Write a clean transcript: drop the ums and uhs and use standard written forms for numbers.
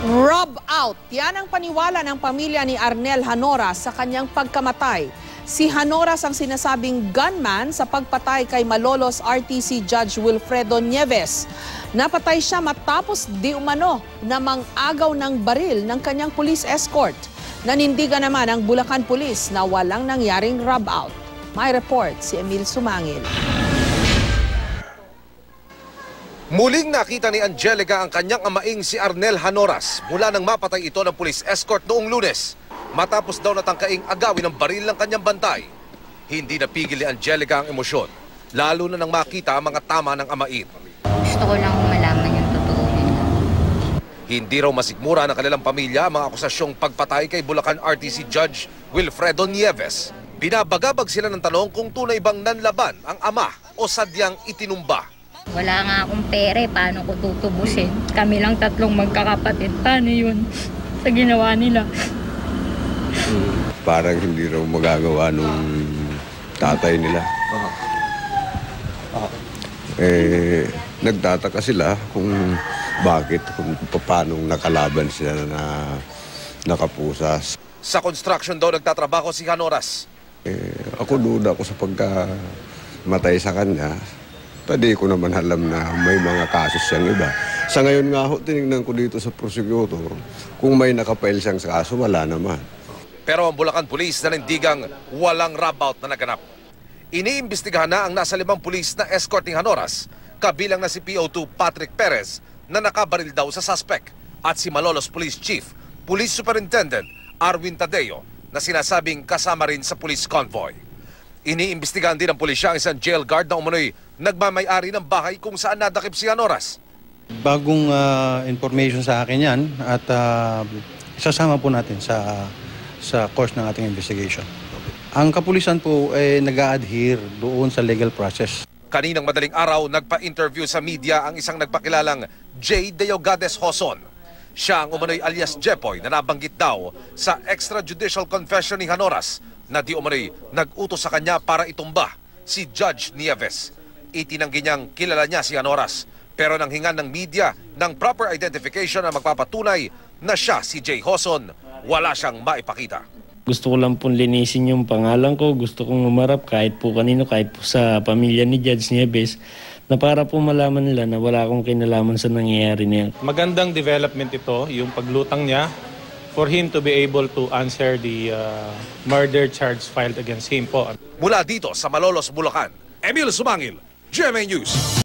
Rob out. Yan ang paniwala ng pamilya ni Arnel Hanoras sa kanyang pagkamatay. Si Hanoras ang sinasabing gunman sa pagpatay kay Malolos RTC Judge Wilfredo Nieves. Napatay siya matapos di umano na mang-agaw ng baril ng kanyang police escort. Nanindigan naman ang Bulacan Police na walang nangyaring rob out. May report si Emil Sumangil. Muling nakita ni Angelica ang kanyang amaing si Arnel Hanoras mula nang mapatay ito ng police escort noong Lunes. Matapos daw natangkaing agawin ng baril ng kanyang bantay. Hindi napigil ni Angelica ang emosyon, lalo na nang makita ang mga tama ng amain. Gusto ko lang malaman yung totoo nila. Hindi raw masikmura ng kanilang pamilya ang mga akusasyong pagpatay kay Bulacan RTC Judge Wilfredo Nieves. Binabagabag sila ng tanong kung tunay bang nanlaban ang ama o sadyang itinumba. Wala nga akong pere, paano ko tutubusin? Kami lang tatlong magkakapatid, paano yun sa ginawa nila? Parang hindi raw magagawa nung tatay nila. Nagtataka sila kung bakit, kung paano nakalaban sila na nakapusas. Sa construction daw nagtatrabaho si Hanoras. Ako duda ako sa pagkamatay sa kanya. Pwede ko naman alam na may mga kasos siyang iba. Sa ngayon nga ho, tinignan ko dito sa prosecutor, kung may nakapail siyang kaso, wala naman. Pero ang Bulacan Police nanindigang walang rob out na naganap. Iniimbestigahan na ang nasa 5 pulis na escort ni Hanoras, kabilang na si PO2 Patrick Perez na nakabaril daw sa suspect at si Malolos Police Chief, Police Superintendent Arwin Tadeo na sinasabing kasama rin sa police convoy. Iniimbestigahan din ng pulisya ang isang jail guard na umunoy nagmamay-ari ng bahay kung saan nadakip si Hanoras. Bagong information sa akin yan at isasama po natin sa course ng ating investigation. Ang kapulisan po ay nag-a-adhere doon sa legal process. Kaninang madaling araw, nagpa-interview sa media ang isang nagpakilalang J. Deogades Hoson. Siya ang umano'y alias Jepoy na nabanggit daw sa extrajudicial confession ni Hanoras na di umano'y nag-utos sa kanya para itumba si Judge Nieves. Itinanggi niyang kilala niya si Hanoras pero nang hingan ng media ng proper identification na magpapatunay na siya si J. Hoson, wala siyang maipakita. Gusto ko lang pong linisin yung pangalan ko. Gusto kong umarap kahit po kanino, kahit po sa pamilya ni Judge Nieves, na para po malaman nila na wala akong kinalaman sa nangyayari niya. Magandang development ito, yung paglutang niya for him to be able to answer the murder charge filed against him po. Mula dito sa Malolos, Bulacan, Emil Sumangil, GMA News.